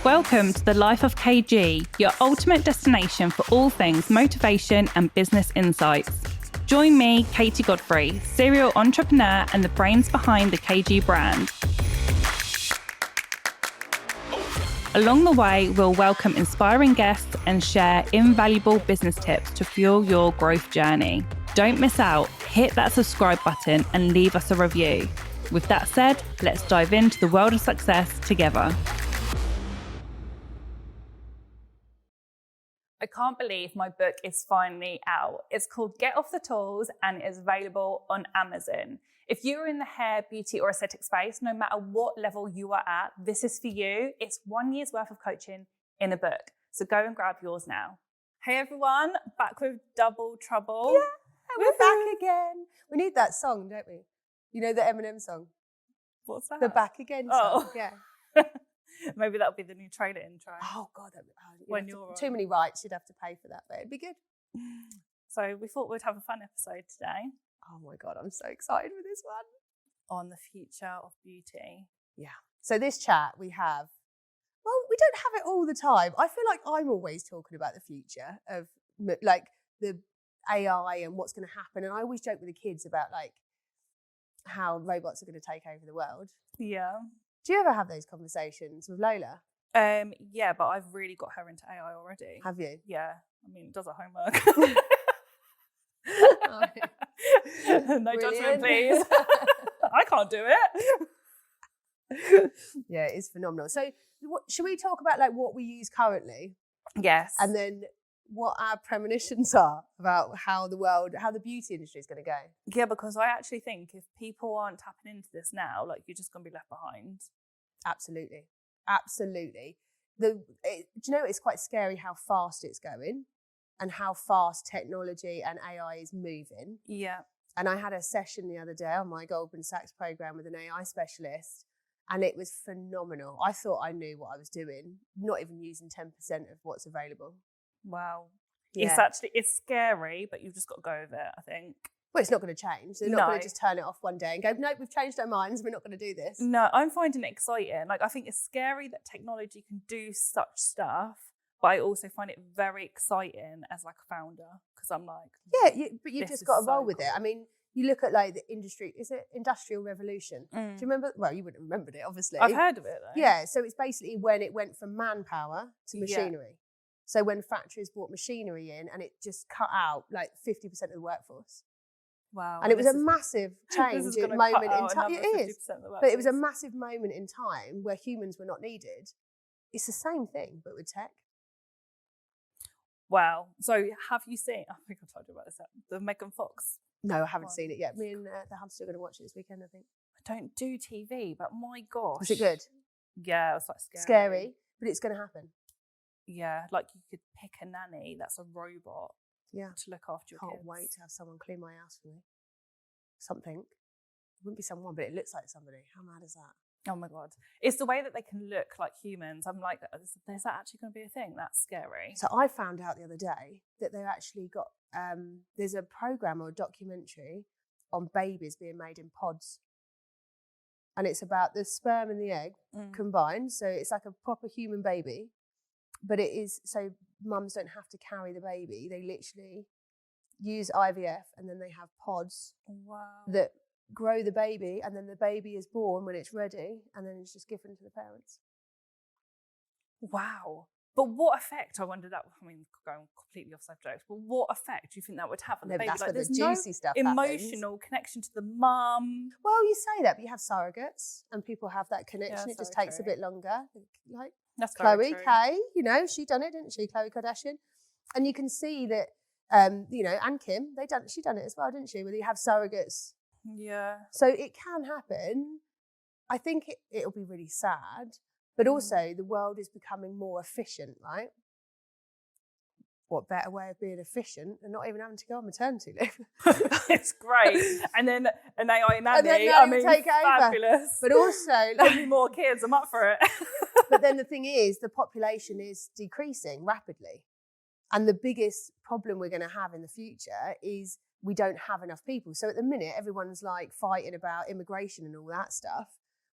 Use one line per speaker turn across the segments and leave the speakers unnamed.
Welcome to the Life of KG, your ultimate destination for all things motivation and business insights. Join me, Katie Godfrey, serial entrepreneur and the brains behind the KG brand. Along the way, we'll welcome inspiring guests and share invaluable business tips to fuel your growth journey. Don't miss out. Hit that subscribe button and leave us a review. With that said, let's dive into the world of success together. I can't believe my book is finally out. It's called Get Off the Tools and it is available on Amazon. If you're in the hair, beauty or aesthetic space, no matter what level you are at, this is for you. It's 1 year's worth of coaching in a book. So go and grab yours now. Hey everyone, back with Double Trouble.
Yeah, we're back again. We need that song, don't we? You know the Eminem song?
What's that?
The Back Again song, yeah.
Maybe that'll be the new trailer intro.
Oh God,
when you're
too many rights, you'd have to pay for that, but it'd be good.
So we thought we'd have a fun episode today.
Oh my God, I'm so excited for this one.
On the future of beauty.
Yeah. So this chat we have, well, we don't have it all the time. I feel like I'm always talking about the future of like the AI and what's going to happen. And I always joke with the kids about like how robots are going to take over the world.
Yeah.
Do you ever have those conversations with Lola?
Yeah, but I've really got her into AI already.
Have you?
Yeah. I mean, does her homework. No judgment, please. I can't do it.
Yeah, it's phenomenal. So should we talk about like what we use currently?
Yes.
And then what our premonitions are about how the beauty industry is going to go.
Yeah, because I actually think if people aren't tapping into this now, like you're just going to be left behind.
Absolutely. Absolutely. Do you know, it's quite scary how fast it's going and how fast technology and AI is moving.
Yeah.
And I had a session the other day on my Goldman Sachs program with an AI specialist, and it was phenomenal. I thought I knew what I was doing, not even using 10% of what's available.
Wow.
Yeah.
It's scary, but you've just got to go with it, I think.
Well, it's not going to change. They're not going to just turn it off one day and go, nope, we've changed our minds. We're not going to do this.
No, I'm finding it exciting. Like, I think it's scary that technology can do such stuff, but I also find it very exciting as like a founder because I'm like,
yeah, but you've just got to roll with it. I mean, you look at like the industry, is it Industrial Revolution? Do you remember? Well, you wouldn't have remembered it, obviously.
I've heard of it though.
Yeah, so it's basically when it went from manpower to machinery. So when factories brought machinery in and it just cut out like 50% of the workforce.
Wow.
And it was a massive change moment in time. It is. But it was a massive moment in time where humans were not needed. It's the same thing, but with tech.
Wow. So have you seen, I think I've told you about this, the Megan Fox?
No, I haven't seen it yet. Me and the hamster are going to watch it this weekend, I think.
I don't do TV, but my gosh.
Was it good?
Yeah, it was like scary.
Scary, but it's going to happen.
Yeah, like you could pick a nanny that's a robot to look after your kids.
Can't wait to have someone clean my house for me. Something. It wouldn't be someone, but it looks like somebody. How mad is that?
Oh my God. It's the way that they can look like humans. I'm like, is that actually going to be a thing? That's scary.
So I found out the other day that they've actually got, there's a program or a documentary on babies being made in pods. And it's about the sperm and the egg combined. So it's like a proper human baby. But it is, so mums don't have to carry the baby. They literally use IVF and then they have pods that grow the baby, and then the baby is born when it's ready, and then it's just given to the parents.
Wow. But what effect, I wonder that, I mean, going completely off subject, but what effect do you think that would have on the baby?
That's
like,
where
there's
the juicy stuff
emotional connection to the mum.
Well, you say that, but you have surrogates, and people have that connection.
Yeah,
it just takes a bit longer. Like
that's
Chloe Kay, you know, she done it, didn't she? Khloe Kardashian. And you can see that, you know, and Kim, she done it as well, didn't she? Where you have surrogates.
Yeah.
So it can happen. I think it'll be really sad, but also the world is becoming more efficient, right? What better way of being efficient than not even having to go on maternity leave?
It's great. And then an AI nanny,
take over.
Fabulous.
But also,
give me more kids, I'm up for it.
But then the thing is, the population is decreasing rapidly. And the biggest problem we're going to have in the future is we don't have enough people. So at the minute, everyone's like fighting about immigration and all that stuff.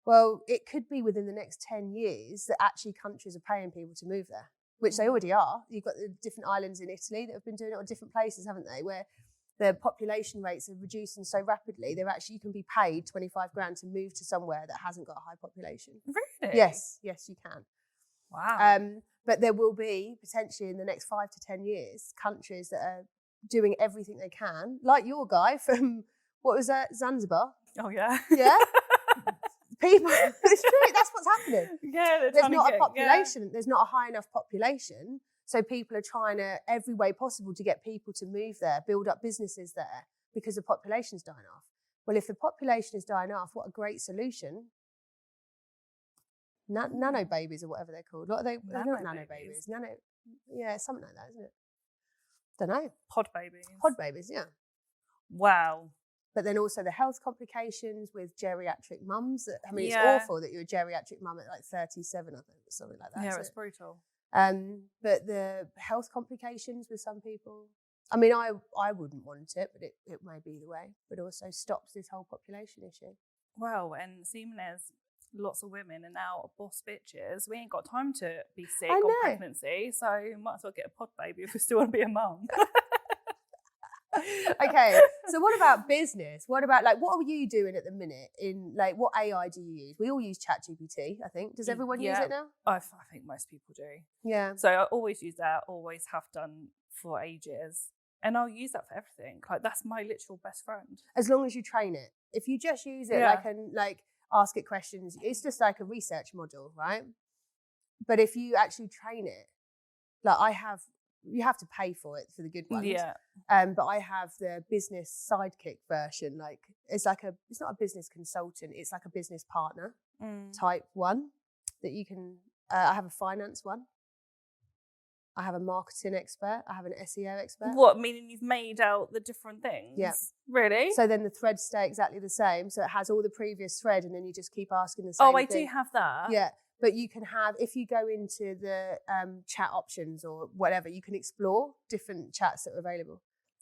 Well, it could be within the next 10 years that actually countries are paying people to move there, which they already are. You've got the different islands in Italy that have been doing it, or different places, haven't they, where the population rates are reducing so rapidly, you can be paid 25 grand to move to somewhere that hasn't got a high population.
Really?
Yes, you can.
Wow.
But there will be, potentially in the next 5 to 10 years, countries that are doing everything they can, like your guy from, what was that, Zanzibar?
Oh, yeah.
Yeah? People, it's true, that's what's happening.
Yeah,
there's not a population, there's not a high enough population, so people are trying to, every way possible, to get people to move there, build up businesses there, because the population's dying off. Well, if the population is dying off, what a great solution. Nano babies, or whatever they're called. What are they? They're not nano babies. Yeah, something like that, isn't it? Don't know.
Pod babies.
Pod babies, yeah.
Wow.
But then also the health complications with geriatric mums. I mean, it's awful that you're a geriatric mum at like 37, I think, or something like that.
Yeah, it's brutal.
But the health complications with some people, I mean, I wouldn't want it, but it may be the way, but also stops this whole population issue.
Well, and seeming as lots of women are now boss bitches, we ain't got time to be sick
I
or
know.
pregnancy, so might as well get a pod baby if we still want to be a mum.
Okay, so what about business? What about, like, what are you doing at the minute in, like, what AI do you use? We all use ChatGPT, I think. Does everyone use it now?
I think most people do.
Yeah.
So I always use that, always have done for ages. And I'll use that for everything. Like, that's my literal best friend.
As long as you train it. If you just use it like ask it questions, it's just like a research model, right? But if you actually train it, like you have to pay for it for the good ones.
Yeah.
But I have the business sidekick version. Like, it's not a business consultant, it's like a business partner type one that you can, I have a finance one. I have a marketing expert. I have an SEO expert.
What, meaning you've made out the different things?
Yeah.
Really?
So then the threads stay exactly the same. So it has all the previous thread, and then you just keep asking the same thing.
Oh, I do have that.
Yeah. But you can have, if you go into the chat options or whatever, you can explore different chats that are available.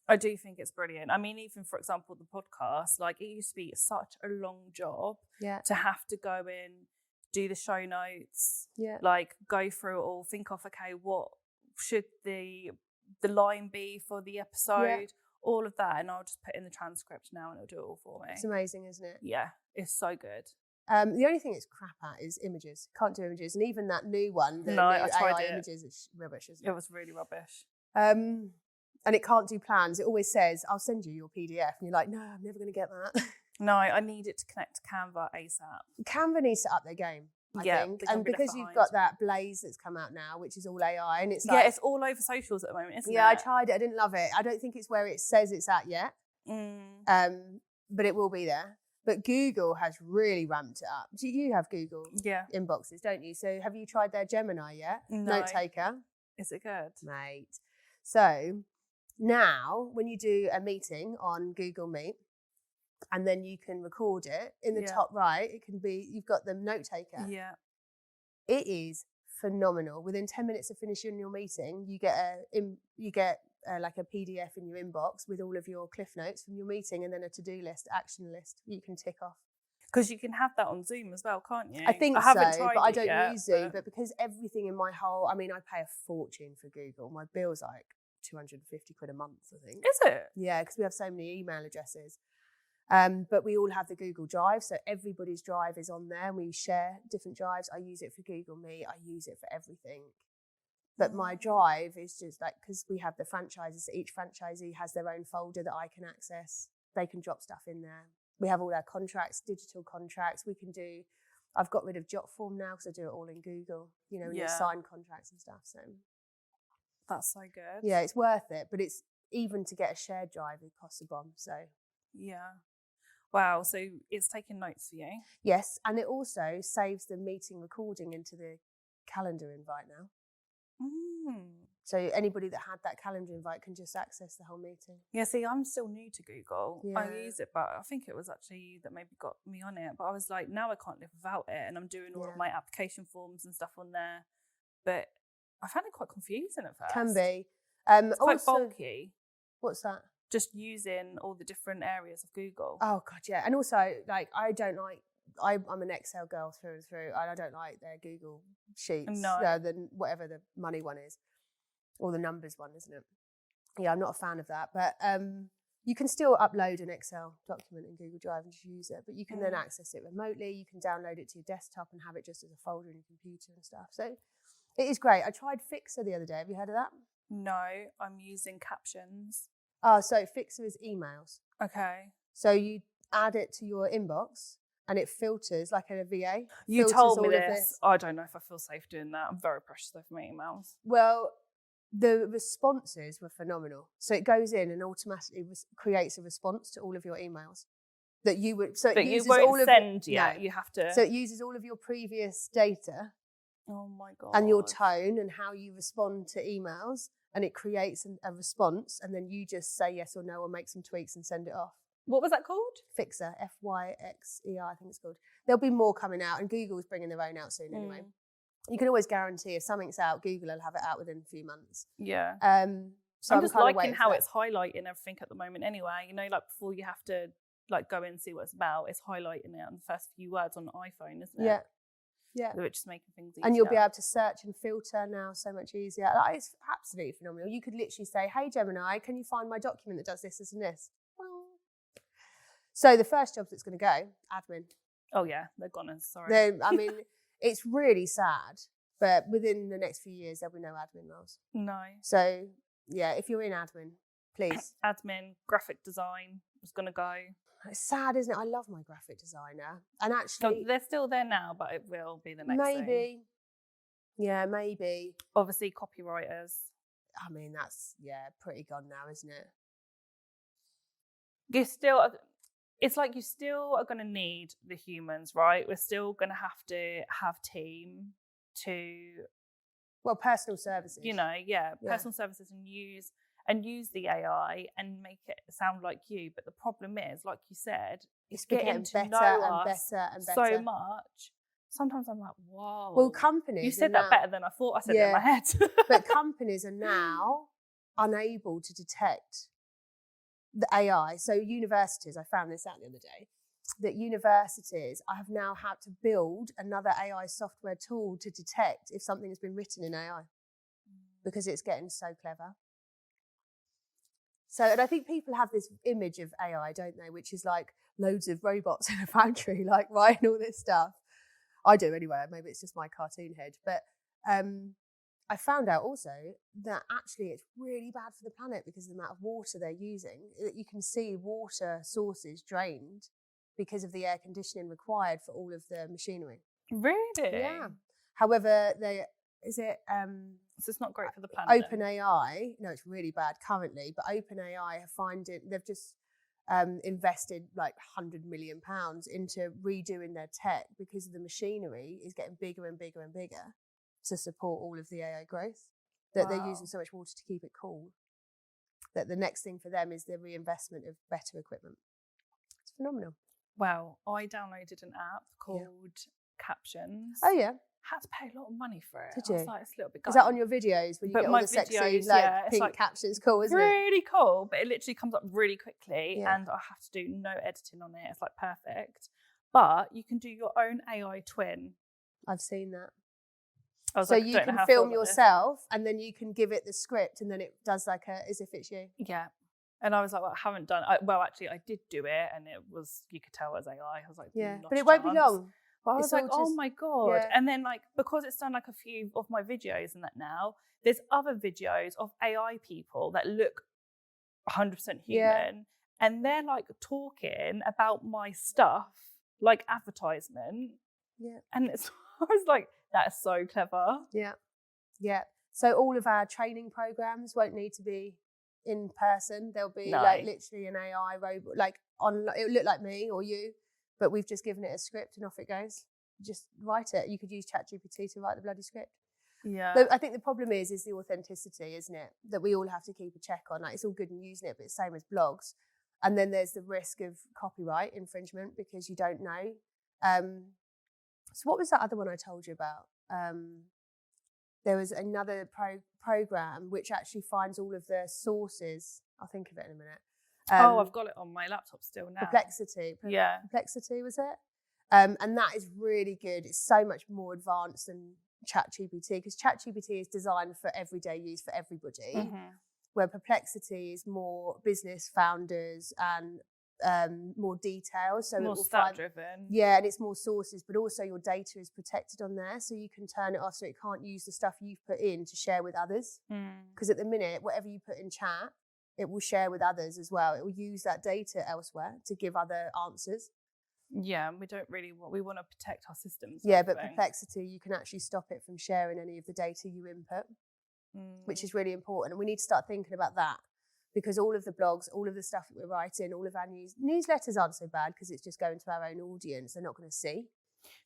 I do think it's brilliant. I mean, even for example, the podcast, like, it used to be such a long job to have to go in, do the show notes, like go through it all, think of, okay, what should the line be for the episode, all of that, and I'll just put in the transcript now and it'll do it all for me.
It's amazing, isn't it?
Yeah, it's so good.
The only thing it's crap at is images. Can't do images, and even that new one, the new
I tried
AI
it.
images, it's rubbish, isn't it?
It was really rubbish.
And it can't do plans. It always says, "I'll send you your PDF," and you're like, "No, I'm never going to get that."
No, I need it to connect to Canva ASAP.
Canva needs to up their game, I think, and because you've got that Blaze that's come out now, which is all AI, and it's like,
it's all over socials at the moment, isn't it?
Yeah, I tried it. I didn't love it. I don't think it's where it says it's at yet. But it will be there. But Google has really ramped it up. Do you have Google inboxes, don't you? So have you tried their Gemini yet?
No.
Note taker.
Is it good?
Mate. So now when you do a meeting on Google Meet, and then you can record it, in the top right, it can be, you've got the note taker.
Yeah.
It is phenomenal. Within 10 minutes of finishing your meeting, you get like a PDF in your inbox with all of your cliff notes from your meeting, and then a to-do list, action list you can tick off.
Because you can have that on Zoom as well, can't you?
I think
haven't
so,
tried
but I
it
don't
yet,
use Zoom. But because everything in my whole, I mean, I pay a fortune for Google. My bill's like 250 quid a month, I think.
Is it?
Yeah, because we have so many email addresses. But we all have the Google Drive, so everybody's drive is on there, and we share different drives. I use it for Google Meet. I use it for everything. But my drive is just like, because we have the franchises, so each franchisee has their own folder that I can access. They can drop stuff in there. We have all our contracts, digital contracts. I've got rid of Jotform now because I do it all in Google, when you sign contracts and stuff. So
that's so good.
Yeah, it's worth it. But it's, even to get a shared drive, it costs a bomb. So
yeah. Wow, so it's taking notes for you?
Yes, and it also saves the meeting recording into the calendar invite now. So anybody that had that calendar invite can just access the whole meeting.
Yeah, see, I'm still new to Google.
Yeah.
I use it, but I think it was actually you that maybe got me on it. But I was like, now I can't live without it, and I'm doing all of my application forms and stuff on there. But I found it quite confusing at first.
Can be.
It's quite bulky.
What's that?
Just using all the different areas of Google.
Oh God, yeah. And also, like, I don't like I'm an Excel girl through and through, and I don't like their Google Sheets.
No.
Than whatever the money one is, or the numbers one, isn't it? Yeah, I'm not a fan of that. But you can still upload an Excel document in Google Drive and just use it. But you can then access it remotely. You can download it to your desktop and have it just as a folder in your computer and stuff. So it is great. I tried Fixer the other day. Have you heard of that?
No, I'm using Captions.
Oh, so Fixer is emails.
Okay.
So you add it to your inbox and it filters like a VA.
You told me this. I don't know if I feel safe doing that. I'm very precious over my emails.
Well, the responses were phenomenal. So it goes in and automatically creates a response to all of your emails that you would. So it uses all of
send yet. No. You have to.
So it uses all of your previous data.
Oh my God.
And your tone and how you respond to emails, and it creates a response, and then you just say yes or no or make some tweaks and send it off.
What was that called?
Fixer, Fyxer, I think it's called. There'll be more coming out, and Google's bringing their own out soon anyway. You can always guarantee if something's out, Google will have it out within a few months.
Yeah.
So
I'm just liking how it's highlighting everything at the moment anyway. You know, like before you have to like go in and see what it's about, it's highlighting it on the first few words on the iPhone, isn't it?
Yeah. Yeah.
Which is making things easier.
And you'll be able to search and filter now so much easier. Like, it's absolutely phenomenal. You could literally say, hey, Gemini, can you find my document that does this, this, and this? So the first job that's going to go, admin.
Oh, yeah, they're gone. Sorry.
I mean, it's really sad, but within the next few years, there'll be no admin roles.
No.
So, yeah, if you're in admin, please.
Admin, graphic design is going to go.
It's sad, isn't it? I love my graphic designer. And actually...
So they're still there now, but it will be the next thing.
Maybe. Yeah, maybe.
Obviously, copywriters.
I mean, that's, pretty gone now, isn't it?
You still... It's like you still are going to need the humans, right? We're still going to have team to...
Well, personal services.
You know, personal services and use the AI and make it sound like you. But the problem is, like you said, it's getting to
better
know
and
us
better and better
so much. Sometimes I'm like, whoa.
Well, companies...
You said that better than I thought I said it in my head.
But companies are now unable to detect the AI. So universities, I found this out the other day, that universities have now had to build another AI software tool to detect if something has been written in AI because it's getting so clever. So, and I think people have this image of AI, don't they, which is like loads of robots in a factory, like writing all this stuff. I do anyway, maybe it's just my cartoon head. But I found out also that actually it's really bad for the planet because of the amount of water they're using. You can see water sources drained because of the air conditioning required for all of the machinery.
Really?
Yeah. However, so
it's not great for the planet.
OpenAI, no, it's really bad currently, but OpenAI they've just invested like £100 million into redoing their tech because the machinery is getting bigger and bigger and bigger to support all of the AI growth, that they're using so much water to keep it cool, that the next thing for them is the reinvestment of better equipment. It's phenomenal.
Well, I downloaded an app called Captions.
Oh, yeah.
Had to pay a lot of money for it.
Did you?
I was like, it's a little bit
Is that on your videos when you get all the sexy pink captions? Cool, isn't it?
Really cool, but it literally comes up really quickly and I have to do no editing on it. It's like perfect. But you can do your own AI twin.
I've seen that.
So
you can film yourself and then you can give it the script and then it does like as if it's you.
Yeah. And I was like, well, I haven't done actually I did do it and it was, you could tell it was AI. I was like,
yeah, but it won't be long.
But I was like, oh my God. Yeah. And then like, because it's done like a few of my videos and that now, there's other videos of AI people that look 100% human and they're like talking about my stuff, like advertisement.
Yeah.
And I was like, that is so clever.
Yeah. Yeah. So all of our training programs won't need to be in person. There'll be like literally an AI robot, like it'll look like me or you, but we've just given it a script and off it goes. Just write it. You could use ChatGPT to write the bloody script.
Yeah.
But I think the problem is the authenticity, isn't it? That we all have to keep a check on. Like it's all good in using it, but it's the same as blogs. And then there's the risk of copyright infringement because you don't know. So what was that other one I told you about? There was another program which actually finds all of the sources. I'll think of it in a minute.
I've got it on my laptop still now.
Perplexity.
Yeah.
Perplexity, was it? And that is really good. It's so much more advanced than ChatGPT, because ChatGPT is designed for everyday use for everybody, where Perplexity is more business founders and more details. So
more
it will
stat driven.
Yeah, and it's more sources, but also your data is protected on there, so you can turn it off so it can't use the stuff you've put in to share with others. Because at the minute, whatever you put in chat, it will share with others as well. It will use that data elsewhere to give other answers.
Yeah, and we want to protect our systems.
Yeah, but Perplexity, you can actually stop it from sharing any of the data you input, which is really important. And we need to start thinking about that, because all of the blogs, all of the stuff that we're writing, all of our newsletters aren't so bad because it's just going to our own audience. They're not going to see.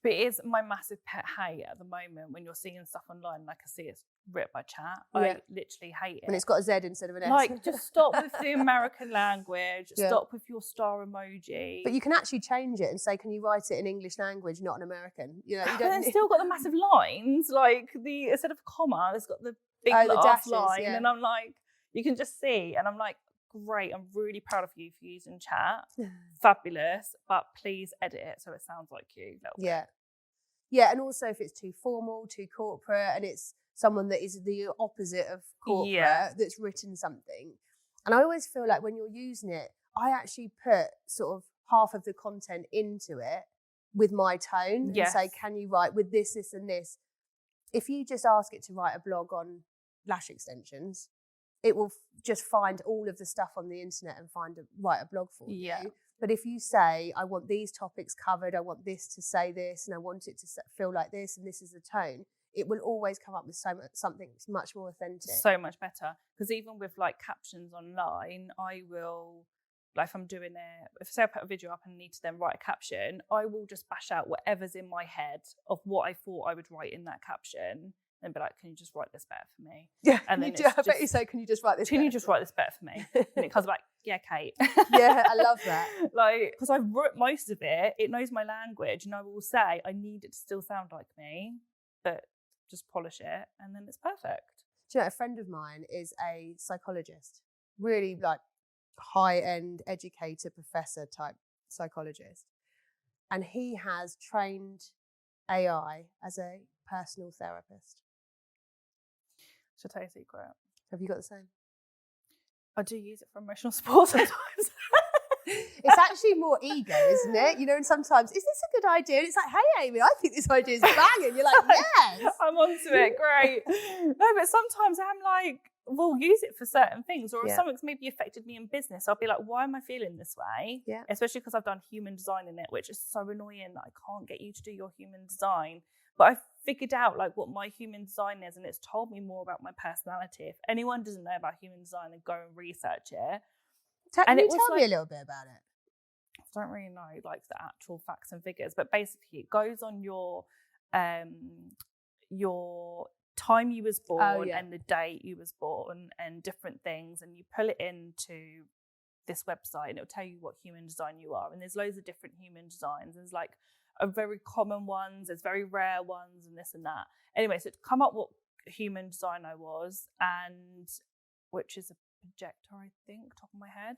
But it is my massive pet hate at the moment when you're seeing stuff online, like I see it's written by chat. Yeah. I literally hate it.
And it's got a Z instead of an S.
Like, just stop with the American language. Yeah. Stop with your star emoji.
But you can actually change it and say, can you write it in English language, not an American? You know, you don't.
And it's still got the massive lines, like instead of comma, it's got the big
the dashes,
line. Yeah. And I'm like, you can just see, and I'm like, great, I'm really proud of you for using chat. Fabulous, but please edit it so it sounds like you.
Yeah. Yeah, and also if it's too formal, too corporate, and it's someone that is the opposite of corporate that's written something. And I always feel like when you're using it, I actually put sort of half of the content into it with my tone and say, can you write with this, this, and this? If you just ask it to write a blog on lash extensions, it will just find all of the stuff on the internet and write a blog for you. But if you say, I want these topics covered, I want this to say this, and I want it to feel like this, and this is the tone, it will always come up with something much more authentic.
So much better. Because even with like captions online, I will, like if I'm doing it, if say I put a video up and need to then write a caption, I will just bash out whatever's in my head of what I thought I would write in that caption. And be like, can you just write this better for me?
Yeah,
and then
I bet you say, can you just write this?
Can you just write this better for me? And it comes back, yeah, Kate.
Yeah, I love that.
Like, because I've wrote most of it, it knows my language, and I will say, I need it to still sound like me, but just polish it, and then it's perfect.
Do you know, a friend of mine is a psychologist, really like high-end educator, professor type psychologist, and he has trained AI as a personal therapist.
Should I tell you a secret?
Have you got the same?
I do use it for emotional support sometimes.
It's actually more ego, isn't it? You know, and sometimes, is this a good idea? And it's like, hey, Amy, I think this idea is banging. You're like, yes.
I'm onto it, great. No, but sometimes I'm like, we'll use it for certain things. Or if something's maybe affected me in business, I'll be like, why am I feeling this way?
Yeah.
Especially because I've done human design in it, which is so annoying that I can't get you to do your human design. But I've figured out like what my human design is, and it's told me more about my personality. If anyone doesn't know about human design, then go and research it.
Can you tell me a little bit about it?
I don't really know like the actual facts and figures, but basically it goes on your time you was born and the date you was born and different things, and you pull it into this website and it'll tell you what human design you are. And there's loads of different human designs. There's like a very common ones, there's very rare ones, and this and that. Anyway, so to come up what human design I was, and which is a projector, I think, top of my head.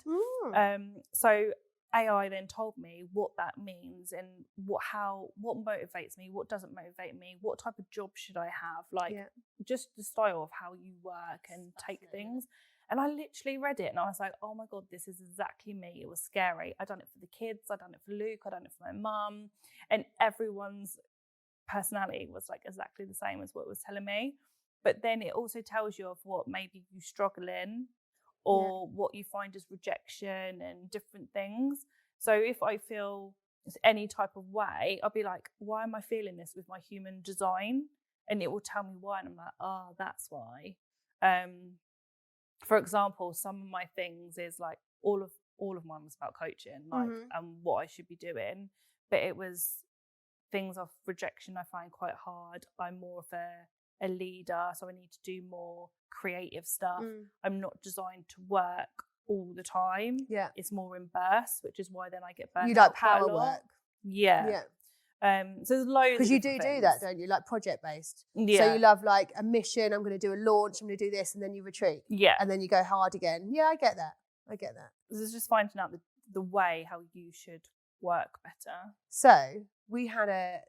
So AI then told me what that means and what motivates me, what doesn't motivate me, what type of job should I have, like just the style of how you work and take things. And I literally read it and I was like, oh my God, this is exactly me. It was scary. I done it for the kids. I done it for Luke. I done it for my mum. And everyone's personality was like exactly the same as what it was telling me. But then it also tells you of what maybe you struggle in or what you find as rejection and different things. So if I feel any type of way, I'll be like, why am I feeling this with my human design? And it will tell me why. And I'm like, oh, that's why. For example, some of my things is like all of mine was about coaching, like and what I should be doing. But it was things of rejection I find quite hard. I'm more of a leader, so I need to do more creative stuff. I'm not designed to work all the time. Yeah. It's more in bursts, which is why then I get burnt out.
You like power work.
Yeah. So there's loads.
Because you do that, don't you? Like project based. Yeah. So you love like a mission. I'm going to do a launch. I'm going to do this, and then you retreat.
Yeah.
And then you go hard again. Yeah, I get that.
This is just finding out the way how you should work better.
So we had a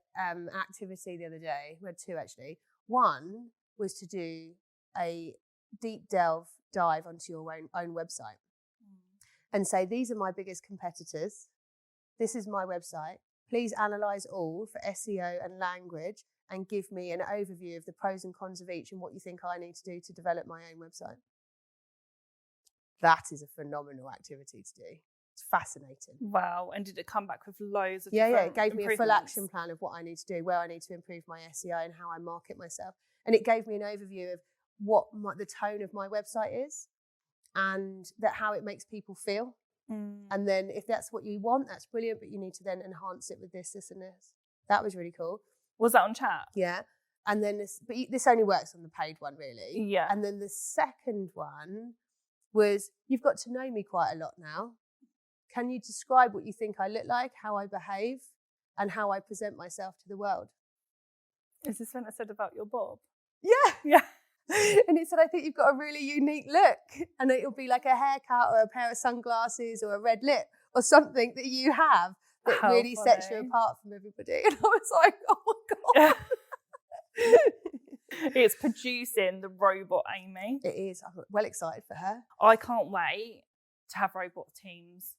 activity the other day. We had two actually. One was to do a deep dive onto your own website and say, these are my biggest competitors. This is my website. Please analyse all for SEO and language and give me an overview of the pros and cons of each and what you think I need to do to develop my own website. That is a phenomenal activity to do. It's fascinating.
Wow. And did it come back with loads of
Yeah, it gave me a full
improvements?
action plan of what I need to do, where I need to improve my SEO and how I market myself. And it gave me an overview of what the tone of my website is and how it makes people feel. And then if that's what you want, that's brilliant, but you need to then enhance it with this, and this. That was really cool.
Was that on chat?
Yeah. And then this only works on the paid one, really.
Yeah.
And then the second one was, you've got to know me quite a lot now. Can you describe what you think I look like, how I behave, and how I present myself to the world?
Is this when I said about your bob?
Yeah.
Yeah.
And it said, I think you've got a really unique look. And it'll be like a haircut or a pair of sunglasses or a red lip or something that you have that really sets you apart from everybody. And I was like, oh my God.
It's producing the robot Amy.
It is. I'm well excited for her.
I can't wait to have robot teams.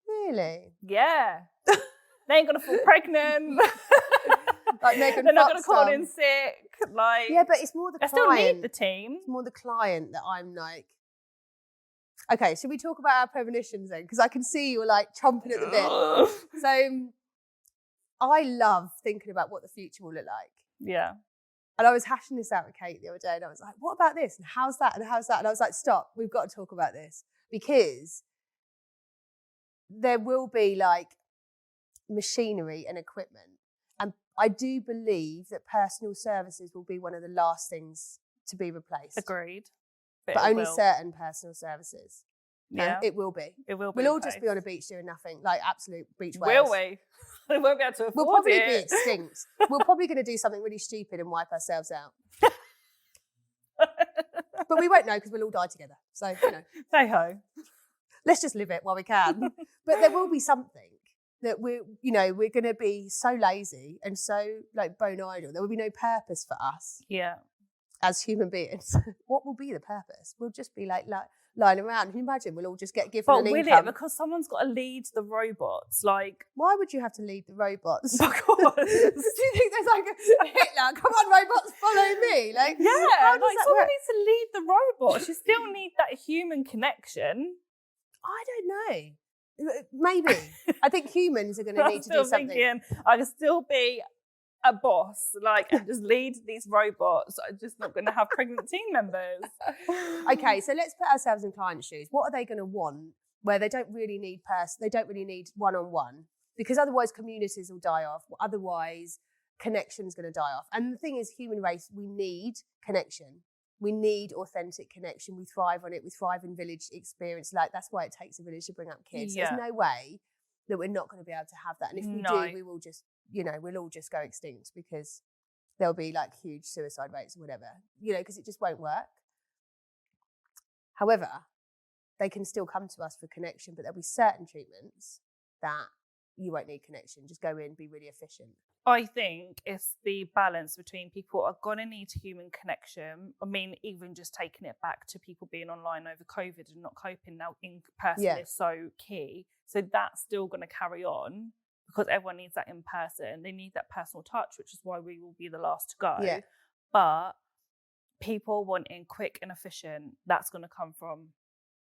Really?
Yeah. They ain't going to fall pregnant.
Like
they're not going to call in sick. Like,
yeah, but it's more the client.
I still need the team.
It's more the client that I'm like, okay, should we talk about our premonitions then? Because I can see you're like chomping at the bit. So I love thinking about what the future will look like.
Yeah.
And I was hashing this out with Kate the other day and I was like, what about this? And how's that? And how's that? And I was like, stop, we've got to talk about this. Because there will be like machinery and equipment. And I do believe that personal services will be one of the last things to be replaced.
Agreed.
But only certain personal services.
Yeah.
It will be.
It will be.
We'll all just be on a beach doing nothing, like absolute beach
Will
whales.
we? We won't be able to afford
We'll probably
it.
be extinct. We're probably going to do something really stupid and wipe ourselves out. But we won't know because we'll all die together. So,
Say ho.
Let's just live it while we can. But there will be something that we're going to be so lazy and so like bone idle. There will be no purpose for us.
Yeah.
As human beings. What will be the purpose? We'll just be like lying around. Can you imagine? We'll all just get given an income.
But will it? Because someone's got to lead the robots. Like,
why would you have to lead the robots?
Of course.
Do you think there's like a Hitler? Come on, robots, follow me. Like,
yeah,
how does
like
that
someone
work?
needs to lead the robots. You still need that human connection.
I don't know. Maybe. I think humans are going to need to do something.
Thinking, I can still be a boss, and just lead these robots. I'm just not going to have pregnant team members.
Okay, so let's put ourselves in client shoes. What are they going to want where they don't really need they don't really need one-on-one? Because otherwise communities will die off. Otherwise connection's going to die off. And the thing is, human race, we need connection. We need authentic connection. We thrive on it. We thrive in village experience. Like, that's why it takes a village to bring up kids.
Yeah.
There's no way that we're not going to be able to have that. And if we do, we will just, we'll all just go extinct because there'll be like huge suicide rates or whatever, because it just won't work. However, they can still come to us for connection, but there'll be certain treatments that you won't need connection. Just go in, be really efficient.
I think it's the balance between people are going to need human connection. I mean, even just taking it back to people being online over COVID and not coping now in person is so key. So that's still going to carry on because everyone needs that in person. They need that personal touch, which is why we will be the last to go.
Yeah.
But people wanting quick and efficient, that's going to come from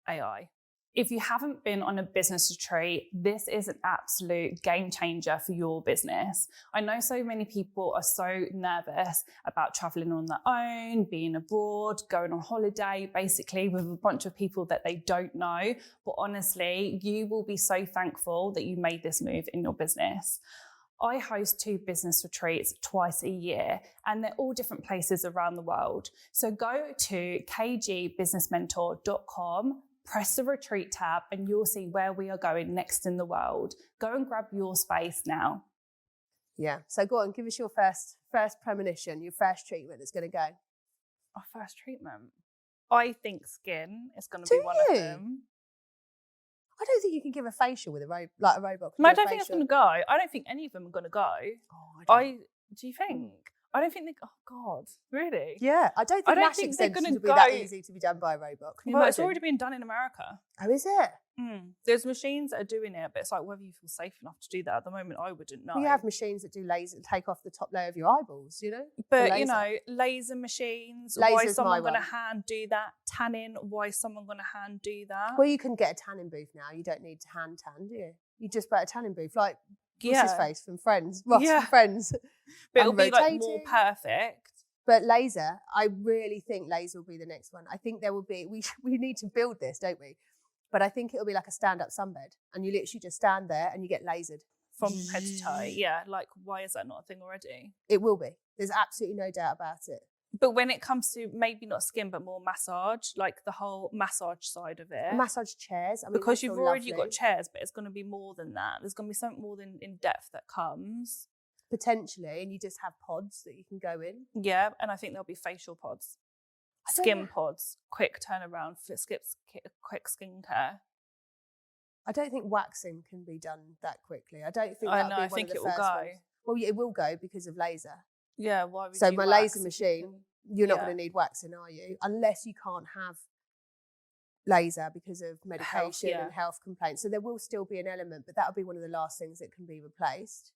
AI. If you haven't been on a business retreat, this is an absolute game changer for your business. I know so many people are so nervous about traveling on their own, being abroad, going on holiday, basically with a bunch of people that they don't know. But honestly, you will be so thankful that you made this move in your business. I host 2 business retreats twice a year, and they're all different places around the world. So go to kgbusinessmentor.com, press the retreat tab, and you'll see where we are going next in the world. Go and grab your space now.
Yeah. So go on, give us your first premonition, your first treatment that's going to go.
Our first treatment. I think skin is going to be one of them.
I don't think you can give a facial with a robot.
No, I don't think it's going to go. I don't think any of them are going to go. Do you think? I don't think oh God, really?
Yeah, I don't think lash extensions will be that easy to be done by a robot.
Well, it's already been done in America.
Oh, is it?
There's machines that are doing it, but it's like whether you feel safe enough to do that. At the moment, I wouldn't know.
You have machines that do laser, take off the top layer of your eyeballs, you know?
But, you know, laser machines, why is someone going to hand do that? Tanning, why is someone going to hand do that?
Well, you can get a tanning booth now. You don't need to hand tan, do you? You just put a tanning booth, like what's his face from Friends? Ross from Friends.
But it'll be like more perfect.
But laser, I really think laser will be the next one. I think there will be, we need to build this, don't we? But I think it'll be like a stand-up sunbed, and you literally just stand there and you get lasered.
From head to toe, yeah. Like, why is that not a thing already?
It will be. There's absolutely no doubt about it.
But when it comes to maybe not skin, but more massage, like the whole massage side of it.
Massage chairs. I mean,
because you've already got chairs, but it's going to be more than that. There's going to be something more than in depth that comes.
Potentially, and you just have pods that you can go in.
Yeah, and I think there'll be facial pods. Skin pods, quick turnaround, quick skincare.
I don't think waxing can be done that quickly. I don't think
that'll be one of the first ones. I think it will go.
Well, it will go because of laser.
Yeah, why would
so my laser machine, you're not going to need waxing, are you? Unless you can't have laser because of medication and health complaints. So there will still be an element, but that'll be one of the last things that can be replaced.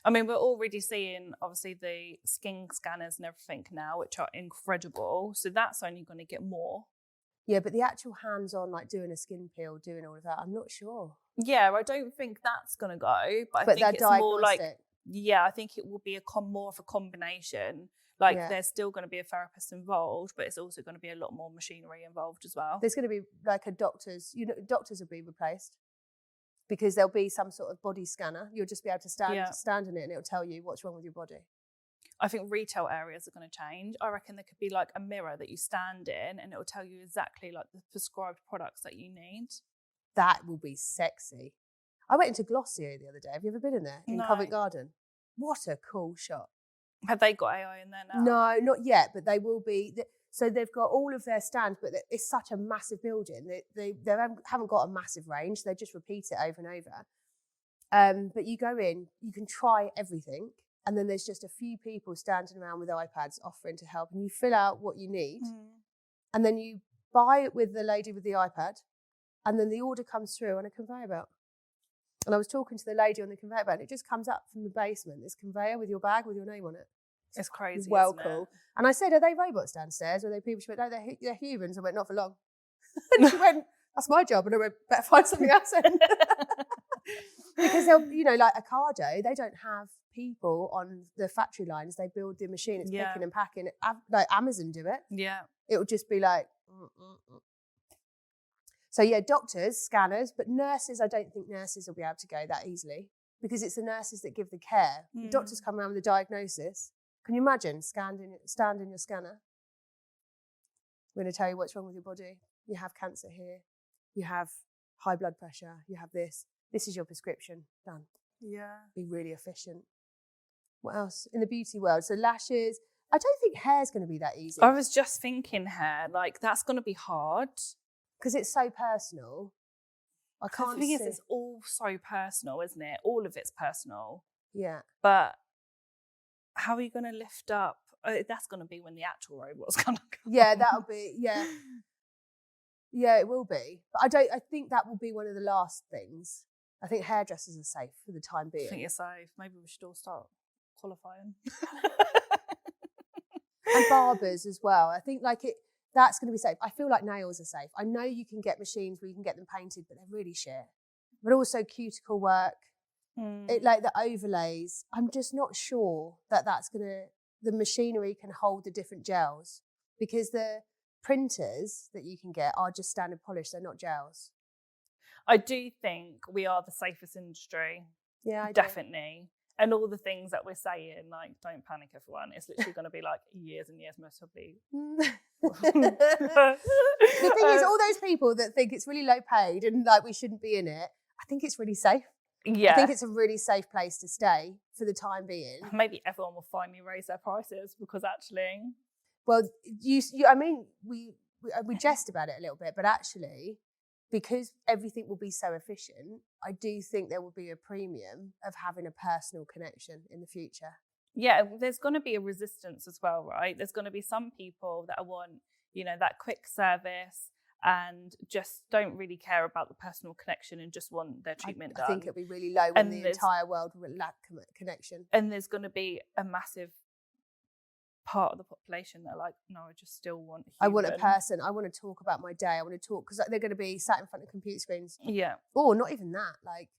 I mean, we're already seeing, obviously, the skin scanners and everything now, which are incredible. So that's only going to get more.
Yeah, but the actual hands-on, like doing a skin peel, doing all of that, I'm not sure.
Yeah, I don't think that's going to go. But I think it's more like, I think it will be more of a combination. Like, there's still going to be a therapist involved, but it's also going to be a lot more machinery involved as well.
There's going to be like doctors will be replaced. Because there'll be some sort of body scanner. You'll just be able to stand in it and it'll tell you what's wrong with your body.
I think retail areas are going to change. I reckon there could be like a mirror that you stand in and it'll tell you exactly like the prescribed products that you need.
That will be sexy. I went into Glossier the other day. Have you ever been in there? In Covent Garden. What a cool shop.
Have they got AI in there now?
No, not yet, but they will be. So they've got all of their stands, but it's such a massive building. They haven't got a massive range. They just repeat it over and over. But you go in, you can try everything. And then there's just a few people standing around with iPads offering to help. And you fill out what you need. And then you buy it with the lady with the iPad. And then the order comes through on a conveyor belt. And I was talking to the lady on the conveyor belt. And it just comes up from the basement, this conveyor with your bag with your name on it.
It's crazy.
Well, cool. And I said, are they robots downstairs? Or are they people? She went, no, they're humans. I went, not for long. And she went, that's my job. And I went, better find something else in. Because they'll, like Ocado, they don't have people on the factory lines. They build the machine. It's picking and packing. Like Amazon do it.
Yeah.
It will just be like. So doctors, scanners, but nurses, I don't think nurses will be able to go that easily because it's the nurses that give the care. The doctors come around with a diagnosis. Can you imagine stand in your scanner? We're going to tell you what's wrong with your body. You have cancer here. You have high blood pressure. You have this. This is your prescription. Done.
Yeah.
Be really efficient. What else? In the beauty world. So lashes. I don't think hair's going to be that easy.
I was just thinking hair. Like, that's going to be hard.
Because it's so personal. I can't see.
The thing is, it's all so personal, isn't it? All of it's personal.
Yeah.
But how are you going to lift up? That's going to be when the actual robot's going to come.
Yeah, that'll be, yeah. Yeah, it will be. But I think that will be one of the last things. I think hairdressers are safe for the time being.
I think you're safe. Maybe we should all start qualifying.
And barbers as well. I think that's going to be safe. I feel like nails are safe. I know you can get machines where you can get them painted, but they're really shit. But also cuticle work. Like the overlays, I'm just not sure the machinery can hold the different gels because the printers that you can get are just standard polish, they're not gels.
I do think we are the safest industry.
Yeah, I
definitely. And all the things that we're saying, like, don't panic, everyone. It's literally going to be like years and years, most probably.
The thing is, all those people that think it's really low paid and like we shouldn't be in it, I think it's really safe.
Yeah.
I think it's a really safe place to stay for the time being.
Maybe everyone will finally raise their prices because actually...
Well, I mean, we jest about it a little bit, but actually because everything will be so efficient, I do think there will be a premium of having a personal connection in the future.
Yeah, there's going to be a resistance as well, right? There's going to be some people that want, that quick service and just don't really care about the personal connection and just want their treatment done.
I think it'll be really low when the entire world will lack connection.
And there's going to be a massive part of the population that are like, no, I just still want a human.
I want a person. I want to talk about my day. I want to talk, because they're going to be sat in front of computer screens.
Yeah.
Or not even that. Like,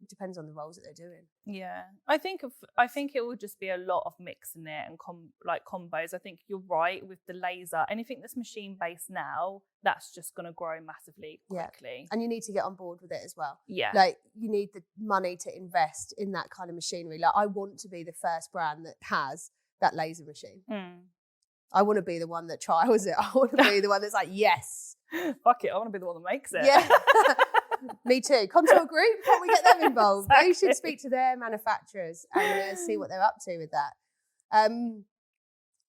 it depends on the roles that they're doing.
Yeah. I think it will just be a lot of mixing it and combos. I think you're right with the laser. Anything that's machine based now, that's just going to grow massively quickly.
Yeah. And you need to get on board with it as well.
Yeah.
Like, you need the money to invest in that kind of machinery. Like, I want to be the first brand that has that laser machine. I want to be the one that trials it. I want to be the one that's like, yes.
Fuck it, I want to be the one that makes it.
Yeah. Me too. Come to a group, can't we get them involved? Exactly. They should speak to their manufacturers and see what they're up to with that.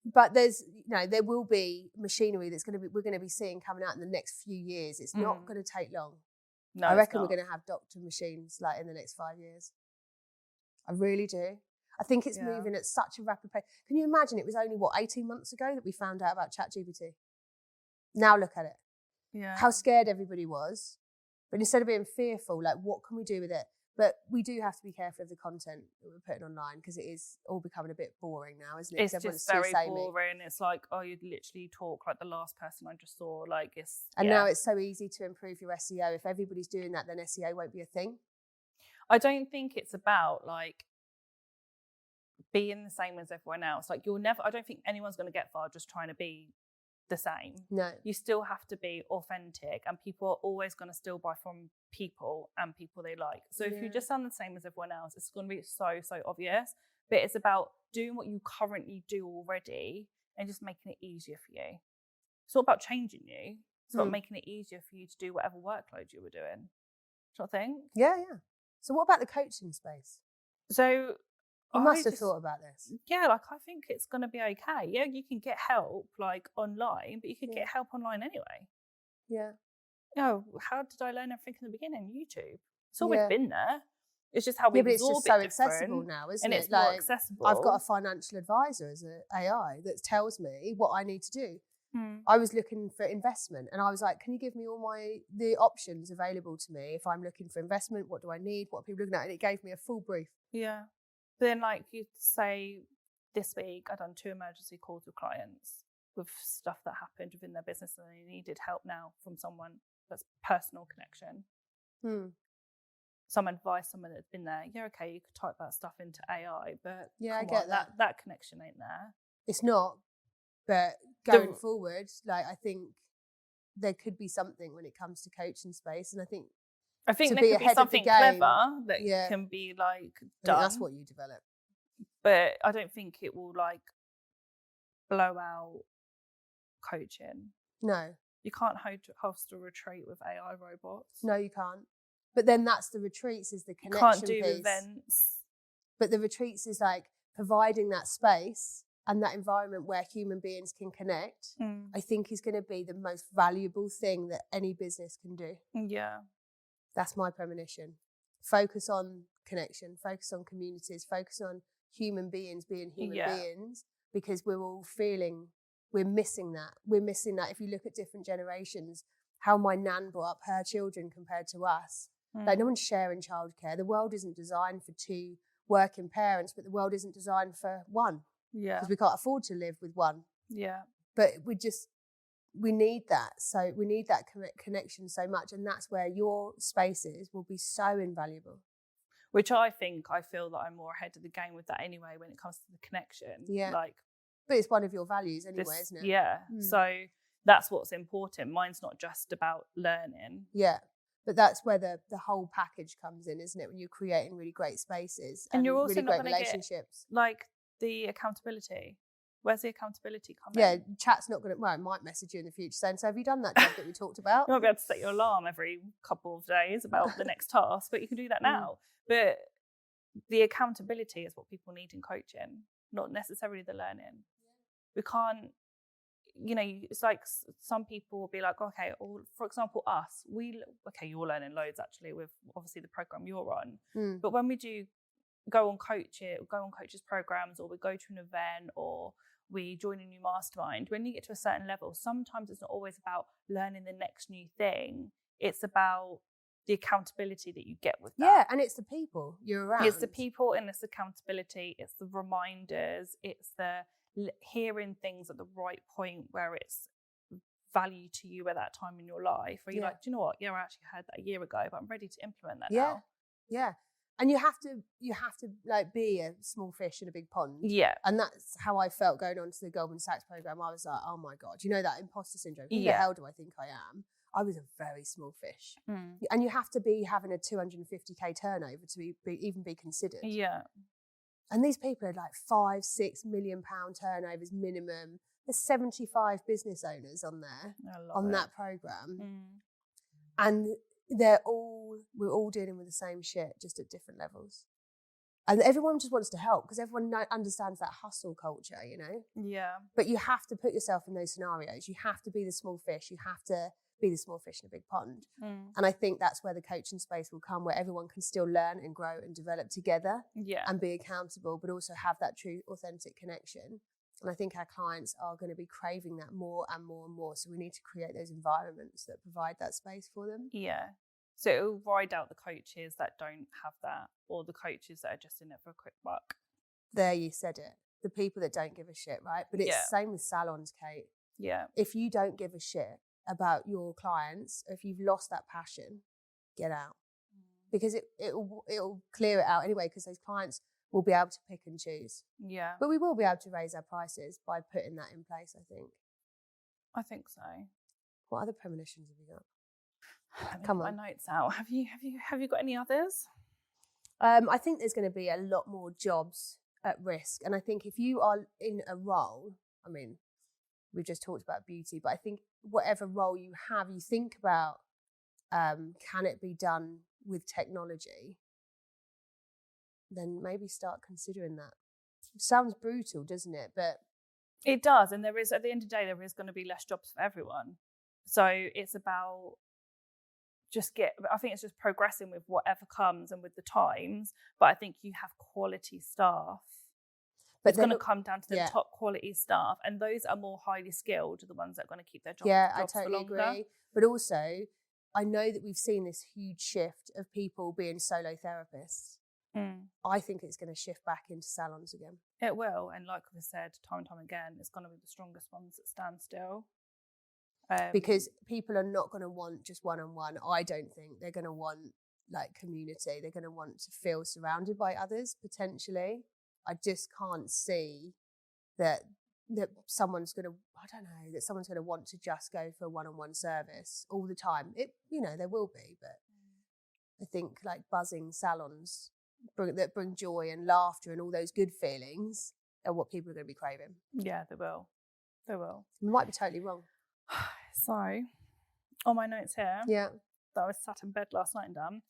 But there's, there will be machinery we're going to be seeing coming out in the next few years. It's not going to take long. No, I reckon we're going to have doctor machines like in the next 5 years. I really do. I think it's moving at such a rapid pace. Can you imagine? It was only 18 months ago that we found out about ChatGPT. Now look at it.
Yeah.
How scared everybody was. But instead of being fearful, like, what can we do with it? But we do have to be careful of the content that we're putting online, because it is all becoming a bit boring now, isn't it?
It's just very boring. It's like, oh, you'd literally talk like the last person I just saw. Like, it's
now it's so easy to improve your SEO. If everybody's doing that, then SEO won't be a thing.
I don't think it's about like being the same as everyone else. Like, I don't think anyone's going to get far just trying to be the same.
No.
You still have to be authentic, and people are always going to still buy from people and people they like. So if you just sound the same as everyone else, it's going to be so obvious. But it's about doing what you currently do already and just making it easier for you. It's not about changing you. It's about making it easier for you to do whatever workload you were doing. Do you think?
Yeah. So what about the coaching space?
So
you must have thought about this.
Yeah, like, I think it's going to be okay. Yeah, you can get help like online, but you can get help online anyway.
Yeah.
How did I learn everything in the beginning? YouTube. It's always been there. It's just how we
but it's
absorb
just so
it
accessible now, isn't
it? And
it?
it's more accessible.
I've got a financial advisor as an AI that tells me what I need to do. I was looking for investment, and I was like, can you give me all the options available to me if I'm looking for investment? What do I need? What are people looking at? And it gave me a full brief.
Yeah. But then, like, you say, this week I've done 2 emergency calls with clients with stuff that happened within their business, and they needed help now from someone that's personal connection. Some advice, someone that's been there. Yeah, okay, you could type that stuff into AI, but
I get
that connection ain't there.
It's not. But going forward, like, I think there could be something when it comes to coaching space, and I think
there could be something clever that can be like done.
That's what you develop.
But I don't think it will like blow out coaching.
No.
You can't host a retreat with AI robots.
No, you can't. But then that's the retreats, is the connection
You can't do
piece.
events.
But the retreats is like providing that space and that environment where human beings can connect, I think is going to be the most valuable thing that any business can do.
Yeah.
That's my premonition. Focus on connection, focus on communities, focus on human beings being human beings, because we're all feeling we're missing that. We're missing that. If you look at different generations, how my nan brought up her children compared to us. Like, no one's sharing childcare. The world isn't designed for 2 working parents, but the world isn't designed for 1.
Yeah.
Because we can't afford to live with 1.
Yeah.
But we need that. So we need that connection so much. And that's where your spaces will be so invaluable.
Which I feel that I'm more ahead of the game with that anyway when it comes to the connection.
Yeah.
Like,
but it's one of your values anyway, isn't it?
Yeah. So that's what's important. Mine's not just about learning.
Yeah. But that's where the whole package comes in, isn't it? When you're creating really great spaces and
you're also
really
not
great relationships.
Like the accountability. Where's the accountability coming?
Yeah, chat's not going to, well, I might message you in the future saying, so have you done that job that we talked about?
You might be able to set your alarm every couple of days about the next task, but you can do that now. But the accountability is what people need in coaching, not necessarily the learning. We can't, it's like some people will be like, okay, or for example, us, you're learning loads actually with obviously the program you're on. But when we do go on coaches programs, or we go to an event, or we join a new mastermind, when you get to a certain level, sometimes it's not always about learning the next new thing. It's about the accountability that you get with that.
Yeah, and it's the people you're around.
It's the people, and it's accountability. It's the reminders. It's the hearing things at the right point where it's value to you at that time in your life, where you're like, do you know what? Yeah, I actually heard that a year ago, but I'm ready to implement that now.
Yeah. And you have to like be a small fish in a big pond. Yeah. And that's how I felt going on to the Goldman Sachs program. I was like, oh my God, you know that imposter syndrome? Who the hell do I think I am? I was a very small fish. And you have to be having a 250k turnover to even be considered. Yeah. And these people are like 5-6 million pound turnovers minimum. There's 75 business owners on there on that program. And we're all dealing with the same shit, just at different levels. And everyone just wants to help because everyone understands that hustle culture, you know? Yeah. But you have to put yourself in those scenarios. You have to be the small fish. You have to be the small fish in a big pond. And I think that's where the coaching space will come, where everyone can still learn and grow and develop together and be accountable, but also have that true, authentic connection. And I think our clients are going to be craving that more and more and more. So we need to create those environments that provide that space for them. Yeah.
So it will ride out the coaches that don't have that, or the coaches that are just in it for a quick buck.
There, you said it. The people that don't give a shit, right? But it's the same with salons, Kate. Yeah. If you don't give a shit about your clients, if you've lost that passion, get out. Because it'll clear it out anyway, because those clients will be able to pick and choose. Yeah. But we will be able to raise our prices by putting that in place, I think.
I think so.
What other premonitions have you got?
Come on. My notes out. Have you got any others?
I think there's going to be a lot more jobs at risk. And I think if you are in a role, I mean, we've just talked about beauty, but I think whatever role you have, you think about, can it be done with technology? Then maybe start considering that. It sounds brutal, doesn't it? But
it does. And there is, at the end of the day, there is going to be less jobs for everyone. So it's about I think it's just progressing with whatever comes and with the times. But I think you have quality staff. But it's going to come down to the top quality staff. And those are more highly skilled, are the ones that are going to keep their jobs
I totally agree. But also, I know that we've seen this huge shift of people being solo therapists. I think it's going to shift back into salons again.
It will. And like we said, time and time again, it's going to be the strongest ones that stand still.
Because people are not going to want just one-on-one. I don't think they're going to want like community. They're going to want to feel surrounded by others, potentially. I just can't see that someone's going to, that someone's going to want to just go for a one-on-one service all the time. There will be, but I think like buzzing salons that bring joy and laughter and all those good feelings are what people are going to be craving.
Yeah, they will. They will.
You might be totally wrong.
So, on my notes here, that I was sat in bed last night and done,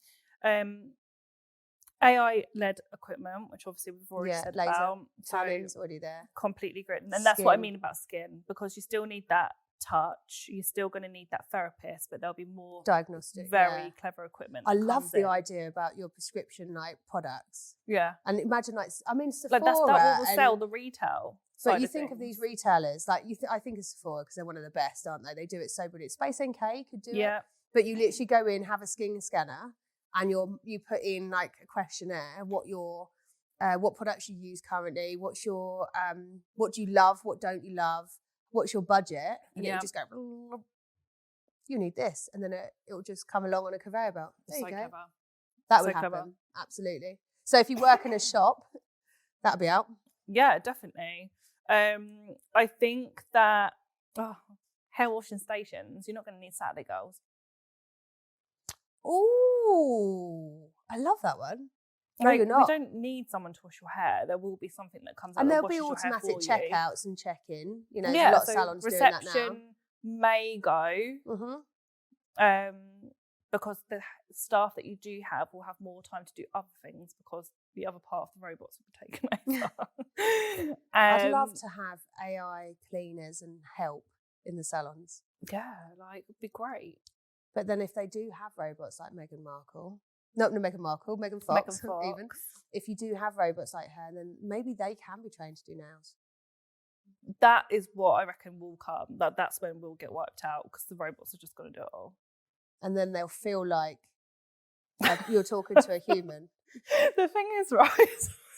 AI-led equipment, which obviously we've already said
laser.
About.
Tanning's already there.
Completely great. And that's what I mean about skin, because you still need that touch. You're still going to need that therapist, but there'll be more
diagnostic,
very clever equipment.
I love the idea about your prescription like products. Yeah. And imagine Sephora.
Like that will sell the retail.
But you think of these retailers, like I think of Sephora because they're one of the best, aren't they? They do it so brilliant. Space NK could do it. But you literally go in, have a skin scanner, and you put in like a questionnaire, what products you use currently, what's your what do you love, what don't you love, what's your budget, and it'll just go, you need this, and then it'll just come along on a conveyor belt. There you go. Clever. That would happen. Clever. Absolutely. So if you work in a shop, that'll be out.
Yeah, definitely. I think that hair washing stations, you're not going to need Saturday girls.
Oh, I love that one. No, you're not.
We don't need someone to wash your hair. There will be something that comes out
and
that
there'll be automatic checkouts and check-in. There's a lot of salons doing that now.
Reception may go. because the staff that you do have will have more time to do other things because the other part of the robots will be taken over.
I'd love to have AI cleaners and help in the salons.
Yeah, like it'd be great.
But then if they do have robots like Meghan Fox, even, if you do have robots like her, then maybe they can be trained to do nails.
That is what I reckon will come. That's when we'll get wiped out because the robots are just going to do it all.
And then they'll feel like you're talking to a human.
The thing is, right,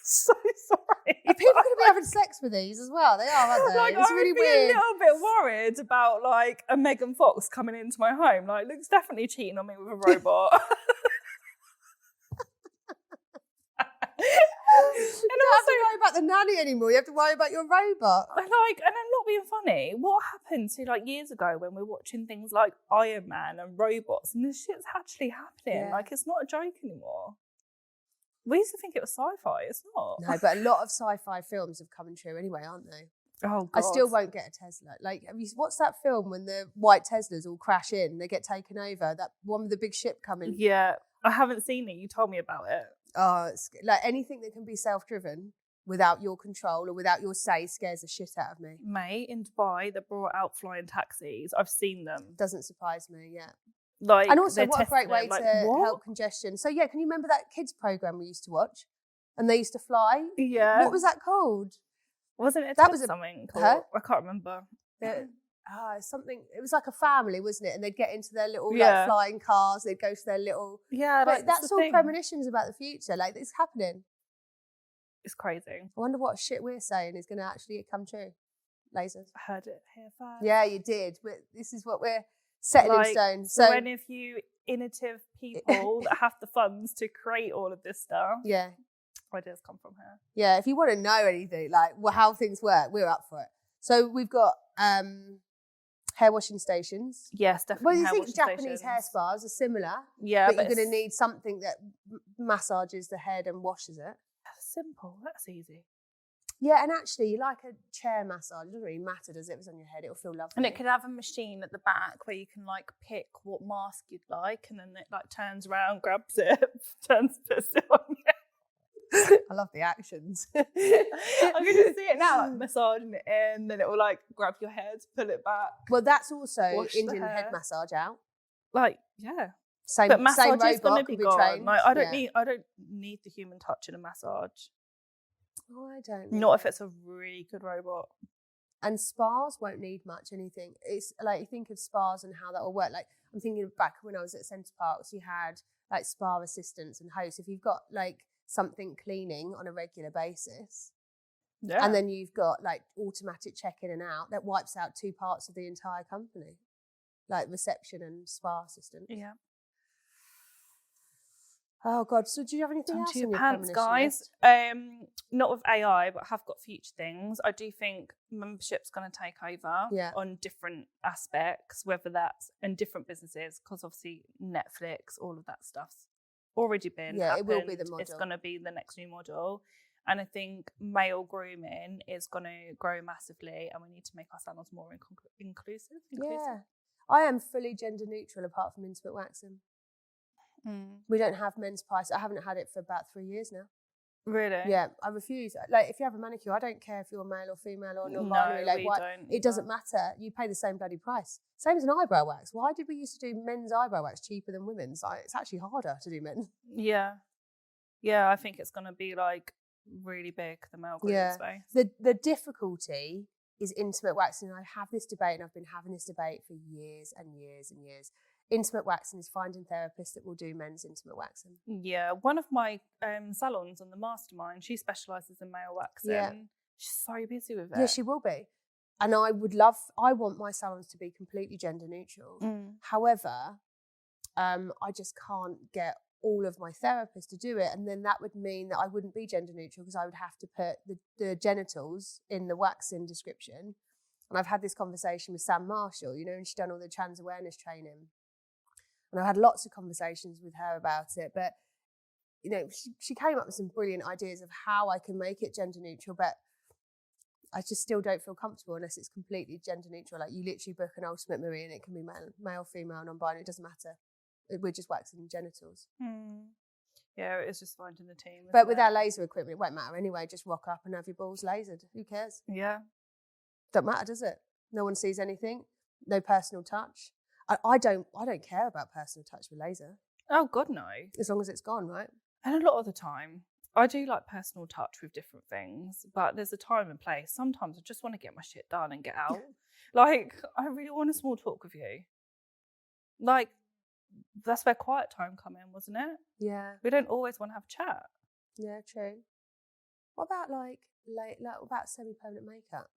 so sorry.
Are people going to be having sex with these as well? They are, aren't they?
Like,
it's really weird.
I'm a little bit worried about like a Megan Fox coming into my home. Like, Luke's definitely cheating on me with a robot.
You don't have to worry about the nanny anymore. You have to worry about your robot.
And I'm not being funny. What happened to like years ago when we're watching things like Iron Man and robots, and this shit's actually happening?
Yeah.
Like, it's not a joke anymore. We used to think it was sci-fi. It's not.
No, but a lot of sci-fi films have come true anyway, aren't they?
Oh, God.
I still won't get a Tesla. Like, what's that film when the white Teslas all crash in, they get taken over? That one with the big ship coming.
Yeah, I haven't seen it. You told me about it.
Oh, it's like anything that can be self-driven without your control or without your say scares the shit out of me.
Mate, in Dubai, they brought out flying taxis. I've seen them.
Doesn't surprise me, yeah.
Like,
and also, what a great way
like,
to help congestion. So, yeah, can you remember that kids program we used to watch? And they used to fly?
Yeah.
What was that called?
Wasn't it
that was
something called?
Huh?
I can't remember.
Something. It was like a family, wasn't it? And they'd get into their little like flying cars. They'd go to their little.
Yeah,
but that's all premonitions about the future. Like, it's happening.
It's crazy.
I wonder what shit we're saying is going to actually come true. Lasers.
I heard it here first.
Yeah, you did. This is what we're setting in stone.
So when if you innovative people that have the funds to create all of this stuff,
yeah,
ideas come from here.
Yeah, if you want to know anything like how things work, we're up for it. So we've got hair washing stations.
Yes, definitely.
Well, you think Japanese hair spas are similar?
Yeah,
but you're going to need something that massages the head and washes it.
That's simple. That's easy.
Yeah, and actually, like a chair massage, it doesn't really matter, does it? If it's on your head, it'll feel lovely.
And it could have a machine at the back where you can like pick what mask you'd like, and then it like turns around, grabs it, puts it on you.
I love the actions.
I can just see it now, like massaging it in, then it will like grab your head, pull it back.
Well, that's also Indian head massage out.
Like, yeah.
But massage is
going to be gone. Like, I don't need the human touch in a massage.
Oh, I don't know.
Not if it's a really good robot.
And spas won't need much anything. It's like, you think of spas and how that will work. Like, I'm thinking back when I was at Centre Parks, you had like spa assistants and hosts. If you've got like something cleaning on a regular basis, and then you've got like automatic check-in and out, that wipes out 2 parts of the entire company, like reception and spa assistant.
Yeah.
Oh God! So, do you have anything else in your
pants, guys? Not with AI, but I have got future things. I do think membership's going to take over on different aspects, whether that's in different businesses, because obviously Netflix, all of that stuff's already been.
Yeah,
happened.
It will be the model. It's
going to be the next new model, and I think male grooming is going to grow massively, and we need to make our salons more inclusive.
Yeah, I am fully gender neutral apart from intimate waxing. We don't have men's price. I haven't had it for about 3 years now.
Really?
Yeah, I refuse. Like, if you have a manicure, I don't care if you're male or female or non-binary.
No, we don't.
It doesn't matter. You pay the same bloody price. Same as an eyebrow wax. Why did we used to do men's eyebrow wax cheaper than women's? Like, it's actually harder to do men's.
Yeah. Yeah, I think it's going to be like really big, the male grooming space.
The difficulty is intimate waxing. I have this debate, and I've been having this debate for years and years and years. Intimate waxing is finding therapists that will do men's intimate waxing.
Yeah, one of my salons on the mastermind, she specialises in male waxing. Yeah. She's so busy with it.
Yeah, she will be. And I want my salons to be completely gender neutral. However, I just can't get all of my therapists to do it. And then that would mean that I wouldn't be gender neutral because I would have to put the genitals in the waxing description. And I've had this conversation with Sam Marshall, and she's done all the trans awareness training. And I had lots of conversations with her about it, but she came up with some brilliant ideas of how I can make it gender neutral, but I just still don't feel comfortable unless it's completely gender neutral. Like, you literally book an Ultimate Marie and it can be male, female, non-binary, it doesn't matter. We're just waxing genitals.
Yeah, it's just finding the team.
But with our laser equipment, it won't matter anyway. Just rock up and have your balls lasered. Who cares?
Yeah.
Don't matter, does it? No one sees anything. No personal touch. I don't care about personal touch with laser.
Oh God, no.
As long as it's gone, right?
And a lot of the time, I do like personal touch with different things, but there's a time and place. Sometimes I just want to get my shit done and get out. Like, I really want a small talk with you. Like, that's where quiet time come in, wasn't it?
Yeah.
We don't always want to have a chat.
Yeah, true. What about like about semi-permanent makeup?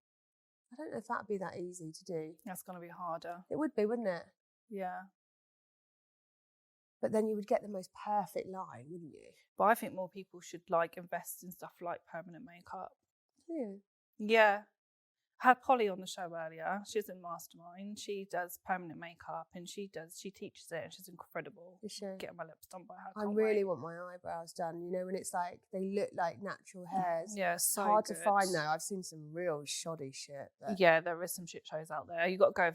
I don't know if that'd be that easy to do.
That's going to be harder.
It would be, wouldn't it?
Yeah.
But then you would get the most perfect line, wouldn't you?
But I think more people should like invest in stuff like permanent makeup.
Yeah.
Yeah. I had Polly on the show earlier. She's in Mastermind. She does permanent makeup and she teaches it and she's incredible.
For sure.
Getting my lips done by her.
I really want my eyebrows done. You know, when it's like they look like natural hairs.
Yeah, it's so
hard
good.
to find though. I've seen some real shoddy shit.
Yeah, there is some shit shows out there. You got to go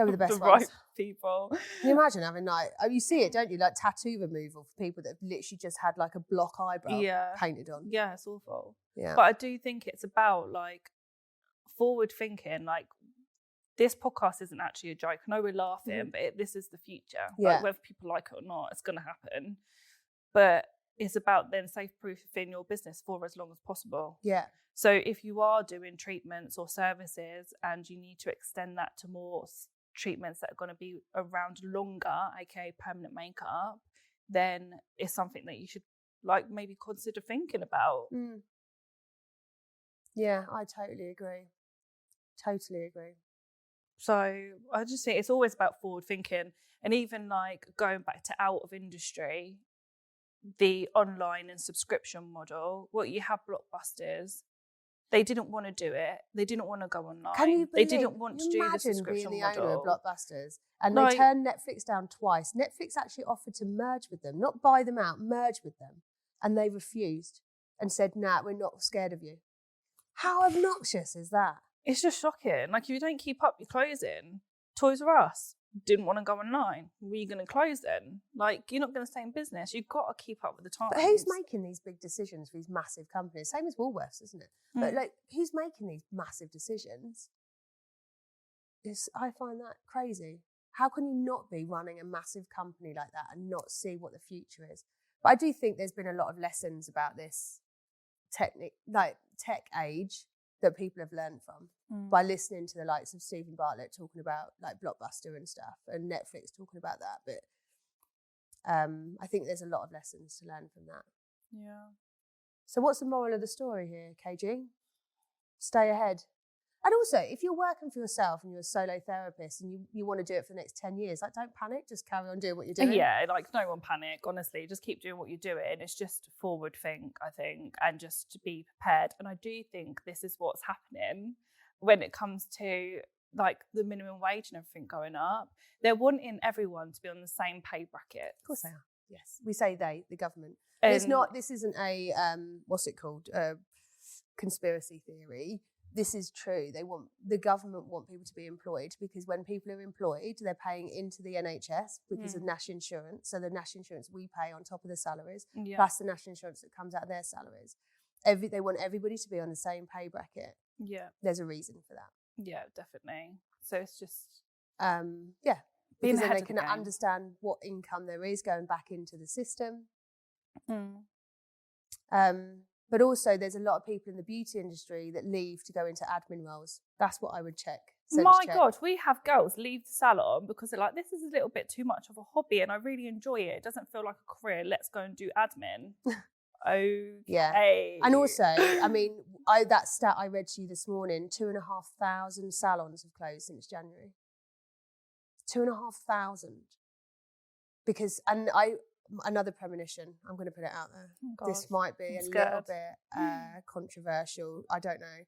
with
the best
the
ones.
right people.
Can you imagine having like, you see it, don't you? Like tattoo removal for people that have literally just had like a block eyebrow painted on.
Yeah, it's awful.
Yeah.
But I do think it's about like forward thinking. Like this podcast isn't actually a joke. I know we're laughing, but this is the future.
Yeah.
Like, whether people like it or not, it's going to happen. But it's about then safe-proofing your business for as long as possible.
Yeah.
So if you are doing treatments or services and you need to extend that to more treatments that are going to be around longer, aka permanent makeup, then it's something that you should like maybe consider thinking about.
Yeah, I totally agree. Totally agree.
So I just think it's always about forward thinking, and even like going back to out of industry, the online and subscription model. What you have blockbusters, they didn't want to do it. They didn't want to go online.
Can you
they didn't want to do the
imagine
subscription
being the
model.
owner of Blockbusters and they turned Netflix down twice? Netflix actually offered to merge with them, not buy them out, merge with them, and they refused and said, "Nah, we're not scared of you." How obnoxious is that?
It's just shocking. Like, if you don't keep up your closing, Toys R Us didn't want to go online. Were you going to close then? Like, you're not going to stay in business. You've got to keep up with the times.
But who's making these big decisions for these massive companies? Same as Woolworths, isn't it? But like, who's making these massive decisions? I find that crazy. How can you not be running a massive company like that and not see what the future is? But I do think there's been a lot of lessons about this tech age that people have learned from by listening to the likes of Stephen Bartlett talking about like Blockbuster and stuff, and Netflix talking about that. But I think there's a lot of lessons to learn from that.
Yeah.
So what's the moral of the story here, KG? Stay ahead. And also, if you're working for yourself and you're a solo therapist and you want to do it for the next 10 years, like, don't panic, just carry on doing what you're doing.
Yeah, like, no one panic, honestly. Just keep doing what you're doing. It's just forward think, I think, and just to be prepared. And I do think this is what's happening when it comes to, like, the minimum wage and everything going up. They're wanting everyone to be on the same pay bracket.
Of course they are. Yes. We say they, the government. This isn't a, what's it called? Conspiracy theory. This is true. The government want people to be employed because when people are employed, they're paying into the NHS because of national insurance. So the national insurance we pay on top of the salaries, plus the national insurance that comes out of their salaries. They want everybody to be on the same pay bracket. Yeah. There's a reason for that.
Yeah, definitely. So it's just...
because then they can understand what income there is going back into the system. But also, there's a lot of people in the beauty industry that leave to go into admin roles. That's what I would check.
God, we have girls leave the salon because they're like, this is a little bit too much of a hobby and I really enjoy it. It doesn't feel like a career. Let's go and do admin. Okay.
Yeah. And also, I mean, that stat I read to you this morning, 2,500 salons have closed since January. 2,500. Because, another premonition, I'm going to put it out there. Oh,
this
might be a little bit controversial. I don't know.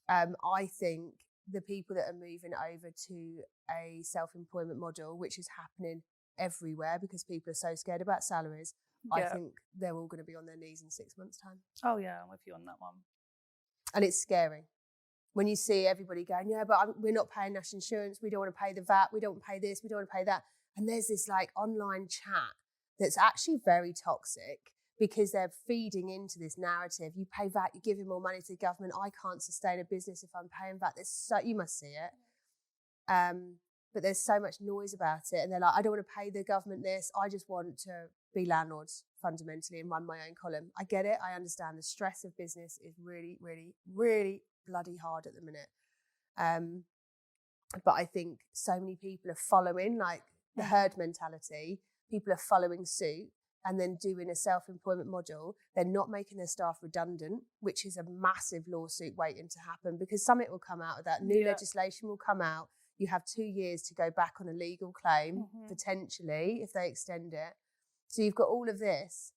I think the people that are moving over to a self-employment model, which is happening everywhere because people are so scared about salaries, I think they're all going to be on their knees in 6 months' time.
Oh, yeah, I'm with you on that one.
And it's scary. When you see everybody going, yeah, but we're not paying national insurance, we don't want to pay the VAT, we don't want to pay this, we don't want to pay that. And there's this like online chat that's actually very toxic because they're feeding into this narrative. You pay VAT, you're giving more money to the government. I can't sustain a business if I'm paying VAT. You must see it. But there's so much noise about it. And they're like, I don't want to pay the government this. I just want to be landlords fundamentally and run my own column. I get it. I understand the stress of business is really, really, really bloody hard at the minute. But I think so many people are following like the herd mentality. People are following suit and then doing a self-employment model. They're not making their staff redundant, which is a massive lawsuit waiting to happen because something will come out of that. New legislation will come out. You have 2 years to go back on a legal claim, potentially, if they extend it. So you've got all of this.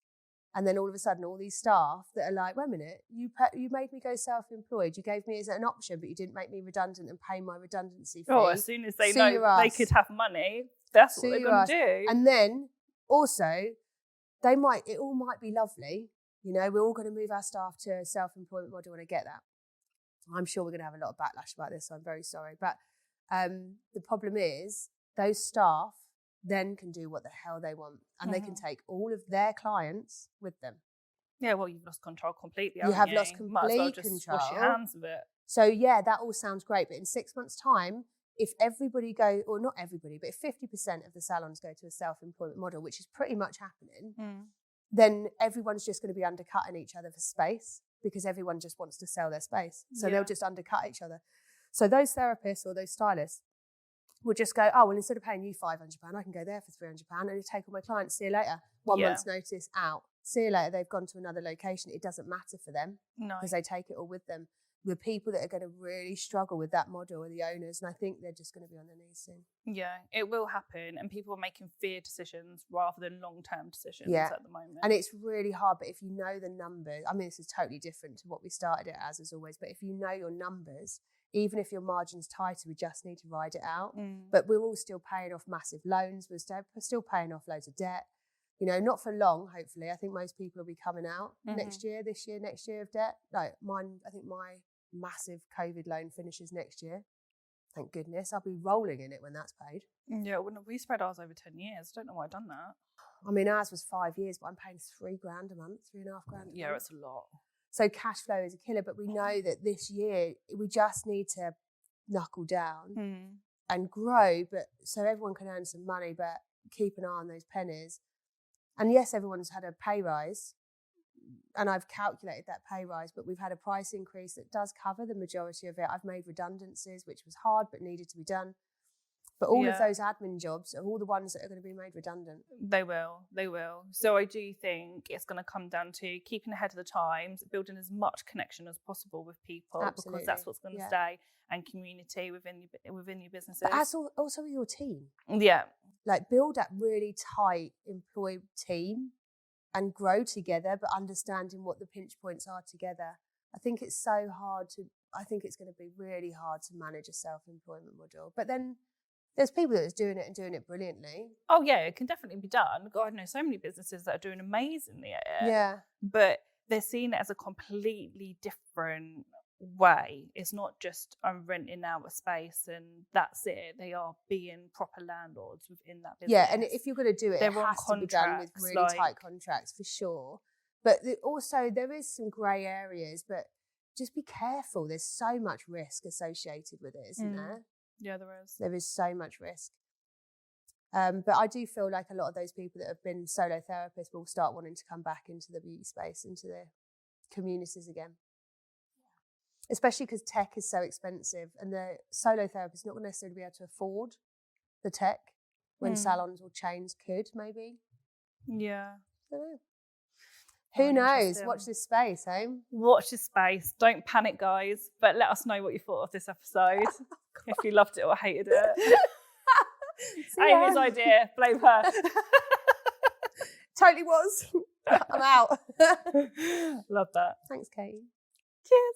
And then all of a sudden, all these staff that are like, wait a minute, you made me go self-employed. You gave me as an option, but you didn't make me redundant and pay my redundancy fee.
Oh, as soon as they know they could have money, that's what they're going to do.
And then also, it all might be lovely. You know, we're all going to move our staff to a self-employment model, and I get that. I'm sure we're going to have a lot of backlash about this, so I'm very sorry. But the problem is those staff then can do what the hell they want, and they can take all of their clients with them.
Yeah, well, you've lost control completely.
You have lost
complete control.
Might as well just
wash your hands of it.
So yeah, that all sounds great, but in 6 months' time, if everybody or not everybody, but if 50% of the salons go to a self-employment model, which is pretty much happening, then everyone's just going to be undercutting each other for space because everyone just wants to sell their space. So they'll just undercut each other. So those therapists or those stylists will just go, oh, well, instead of paying you £500, I can go there for £300 and take all my clients, see you later. 1 month's notice, out. See you later, they've gone to another location. It doesn't matter for them because they take it all with them. The people that are going to really struggle with that model are the owners, and I think they're just going to be on their knees soon.
Yeah, it will happen, and people are making fear decisions rather than long-term decisions at the moment.
And it's really hard, but if you know the numbers, I mean, this is totally different to what we started it as always, but if you know your numbers, even if your margin's tighter, we just need to ride it out. But we're all still paying off massive loans. We're still paying off loads of debt. You know, not for long, hopefully. I think most people will be coming out next year of debt. Like mine, I think my massive COVID loan finishes next year. Thank goodness. I'll be rolling in it when that's paid.
Yeah, we spread ours over 10 years. I don't know why I've done that.
I mean, ours was 5 years, but I'm paying £3,000 a month, £3,500 a month.
Yeah, it's a lot.
So cash flow is a killer, but we know that this year we just need to knuckle down and grow, but so everyone can earn some money, but keep an eye on those pennies. And yes, everyone's had a pay rise, and I've calculated that pay rise, but we've had a price increase that does cover the majority of it. I've made redundancies, which was hard but needed to be done. But all of those admin jobs are all the ones that are going to be made redundant. They will.
So I do think it's going to come down to keeping ahead of the times, building as much connection as possible with people, because that's what's going to stay, and community within your businesses.
But also with your team.
Yeah.
Like build that really tight employed team and grow together, but understanding what the pinch points are together. I think it's so hard I think it's going to be really hard to manage a self-employment model. But then there's people that are doing it and doing it brilliantly.
Oh, yeah, it can definitely be done. God, I know so many businesses that are doing amazingly at it.
Yeah.
But they're seeing it as a completely different way. It's not just I'm renting out a space and that's it. They are being proper landlords within that business.
Yeah, and if you're going to do it, it has to be done with really tight contracts for sure. But also there is some grey areas, but just be careful. There's so much risk associated with it, isn't there?
Yeah, there is.
There is so much risk. But I do feel like a lot of those people that have been solo therapists will start wanting to come back into the beauty space, into the communities again. Especially because tech is so expensive and the solo therapist is not necessarily be able to afford the tech when salons or chains could, maybe.
Yeah.
I don't know. Who knows? Watch this space, eh?
Watch this space. Don't panic, guys. But let us know what you thought of this episode. If you loved it or hated it. Amy's idea. Blame her.
Totally was. I'm out.
Love that.
Thanks, Katie.
Cheers.